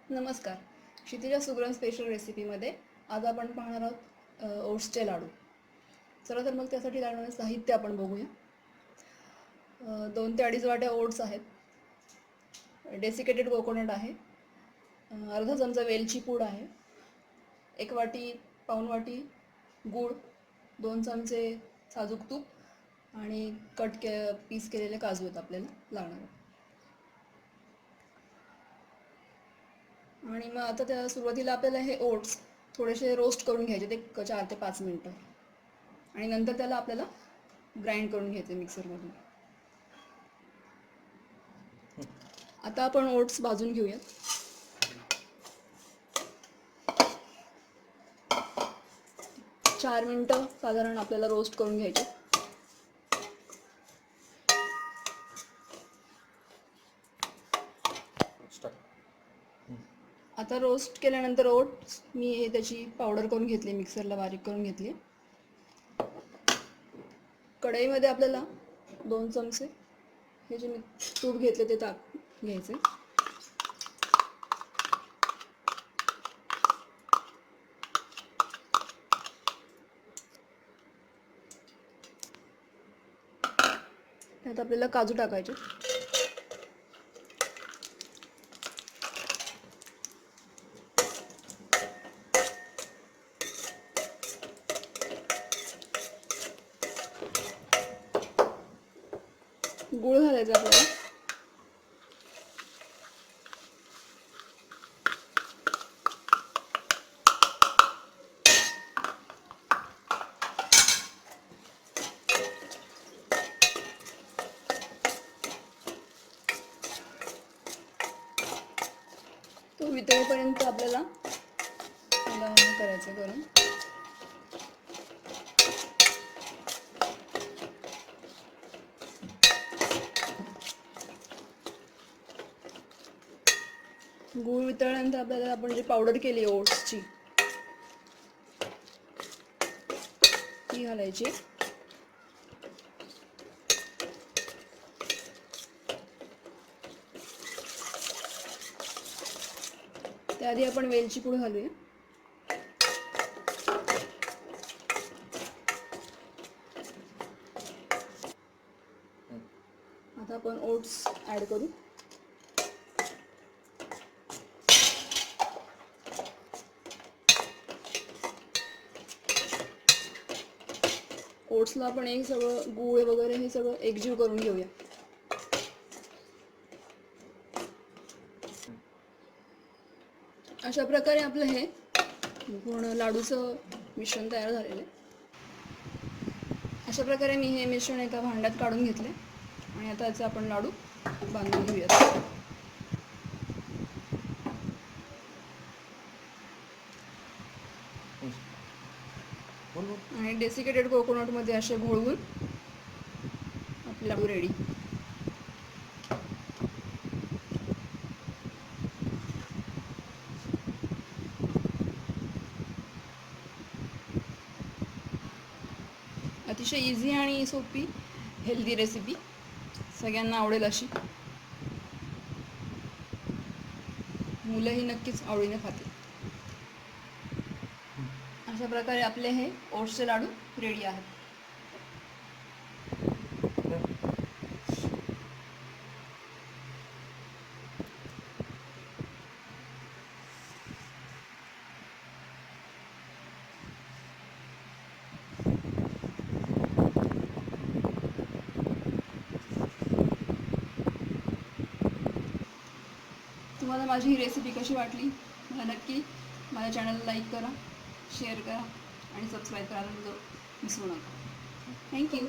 नमस्कार. क्षितिजा सुग्रण स्पेशल रेसिपीमध्ये आज आपण पाहणार आहोत ओट्सचे लाडू. चला तर मग त्यासाठी लागणारे साहित्य आपण बघूया. 2 ते 2.5 वाट्या ओट्स आहेत. डेसिकेटेड कोकोनट आहे. अर्धा चमचा वेलची पूड आहे. 1 वाटी पाऊण वाटी गूळ, 2 चमचे साजूक तूप आणि पीस केलेले काजू आहेत आपल्याला लागणार. आणि मग आता त्या सुरुवातीला आपल्याला हे ओट्स थोडेसे रोस्ट करून घ्यायचे ते 4 ते 5 मिनटं आणि नंतर त्याला आपल्याला ग्राइंड करून घ्यायचे मिक्सरमधून. आता आपण ओट्स भाजून घेऊयात. चार मिनटं साधारण आपल्याला रोस्ट करून घ्यायचे. आता रोस्ट केल्यानंतर ओट्स मी त्याची पावडर करून घेतली, मिक्सरला बारीक करून घेतली. कढईमध्ये आपल्याला 2 चमचे हे जे मी तूप घेतले ते घ्यायचे. त्यात आपल्याला काजू टाकायचे. गूळ घालायचा आपल्याला. तो वितळेपर्यंत आपल्याला करायचं गरम. गूळ वितळल्यानंतर आपल्याला आपण जी पावडर केली ओट्सची ती घालायची. त्याआधी आपण वेलची पूड घालूया. आता आपण ओट्स ॲड करू. ओट्सला आपण एक सगळं गूळ वगैरे हे सगळं एकजीव करून घेऊया. अशा प्रकारे आपलं हे पूर्ण लाडूचं मिश्रण तयार झालेलं आहे. अशा प्रकारे मी हे मिश्रण एका भांड्यात काढून घेतले आणि आता याचे आपण लाडू बांधून घेऊयात. आणि डेसिकेटेड कोकोनटमध्ये असे घोळवून आपले लाडू रेडी. अतिशय इझी आणि सोपी हेल्दी रेसिपी, सगळ्यांना आवडेल अशी. मुलंही नक्कीच आवडीने खातील. अशा प्रकारे आपले हे ओट्सचे लाडू रेडी आहेत. तुम्हाला माझी ही रेसिपी कशी वाटली मला नक्की माझ्या चॅनलला लाईक करा, शेअर करा आणि सबस्क्राईब करायला विसरू नका. थँक्यू.